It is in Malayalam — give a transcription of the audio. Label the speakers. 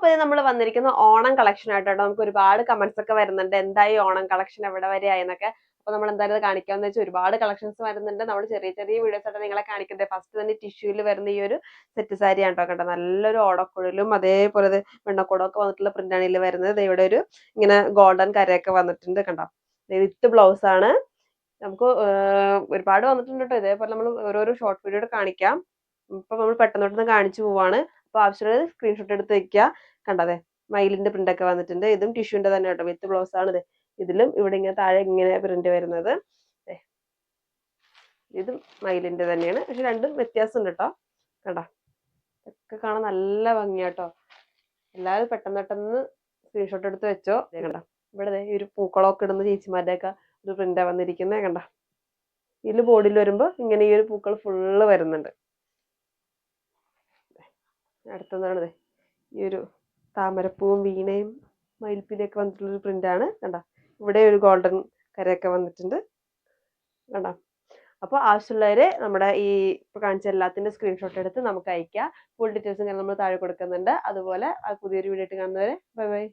Speaker 1: അപ്പോൾ നമ്മൾ വന്നിരിക്കുന്ന ഓണം കളക്ഷൻ ആയിട്ടോ. നമുക്ക് ഒരുപാട് കമന്റ്സ് ഒക്കെ വരുന്നുണ്ട്, എന്തായി ഓണം കളക്ഷൻ എവിടെ വരെ ആയെന്നൊക്കെ. അപ്പോൾ നമ്മൾ എന്തായാലും കാണിക്കാമെന്ന് വെച്ചാൽ ഒരുപാട് കളക്ഷൻസ് വരുന്നുണ്ട്. നമ്മൾ ചെറിയ ചെറിയ വീഡിയോസ് ആയിട്ട് നിങ്ങളെ കാണിക്കുന്നത്. ഫസ്റ്റ് തന്നെ ടിഷ്യൂല് വരുന്ന ഈ ഒരു സെറ്റ് സാരി ആണ് കേട്ടോ. നല്ലൊരു ഓടക്കുഴലും അതേപോലെ വെണ്ണക്കുടമൊക്കെ വന്നിട്ടുള്ള പ്രിന്റാണ് ഇതിൽ വരുന്നത്. ഇവിടെ ഒരു ഇങ്ങനെ ഗോൾഡൻ കരയൊക്കെ വന്നിട്ടുണ്ട് കണ്ടോ. വിത്ത് ബ്ലൗസ് ആണ്. നമുക്ക് ഒരുപാട് വന്നിട്ടുണ്ട് കേട്ടോ. ഇതേപോലെ നമ്മൾ ഓരോരോ ഷോർട്ട് വീഡിയോ കാണിക്കാം. ഇപ്പൊ നമ്മൾ പെട്ടെന്ന് കാണിച്ചു പോവാണ്. അപ്പോൾ ആവശ്യമുള്ളത് സ്ക്രീൻഷോട്ട് എടുത്ത് വെക്കുക. കണ്ടതെ മയിലിന്റെ പ്രിന്റ് ഒക്കെ വന്നിട്ടുണ്ട്. ഇതും ടിഷ്യൂന്റെ തന്നെ കേട്ടോ, വിത്ത് ബ്ലൗസ് ആണ്. ഇതിലും ഇവിടെ ഇങ്ങനെ താഴെ ഇങ്ങനെ പ്രിന്റ് വരുന്നത്. ഇതും മയിലിന്റെ തന്നെയാണ്, പക്ഷെ രണ്ടും വ്യത്യാസമുണ്ട് കേട്ടോ. കണ്ടോ, ഒക്കെ കാണാൻ നല്ല ഭംഗിയാട്ടോ. എല്ലാവരും പെട്ടെന്ന് സ്ക്രീൻഷോട്ട് എടുത്ത് വെച്ചോ. കണ്ടോ, ഇവിടെ ഈ ഒരു പൂക്കളമൊക്കെ ഇടുന്ന ചേച്ചിമാരുടെ ഒക്കെ ഒരു പ്രിന്റാ വന്നിരിക്കുന്നത്. കണ്ടോ, ഇതിൽ ബോർഡിൽ വരുമ്പോൾ ഇങ്ങനെ ഈ ഒരു പൂക്കൾ ഫുള്ള് വരുന്നുണ്ട്. അടുത്തതാണിത് ഈ ഒരു താമരപ്പൂവും വീണയും മയിൽപ്പിലൊക്കെ വന്നിട്ടുള്ളൊരു പ്രിന്റാണ്. കണ്ടോ, ഇവിടെ ഒരു ഗോൾഡൻ കരയൊക്കെ വന്നിട്ടുണ്ട്. കണ്ടോ. അപ്പോൾ ആവശ്യമുള്ളവർ നമ്മുടെ ഈ ഇപ്പോൾ കാണിച്ച എല്ലാത്തിൻ്റെ സ്ക്രീൻഷോട്ട് എടുത്ത് നമുക്ക് അയക്കാം. ഫുൾ ഡീറ്റെയിൽസും നമ്മൾ താഴെ കൊടുക്കുന്നുണ്ട്. അതുപോലെ പുതിയൊരു വീഡിയോ ആയിട്ട് കാണുന്നവരെ ബൈ ബൈ.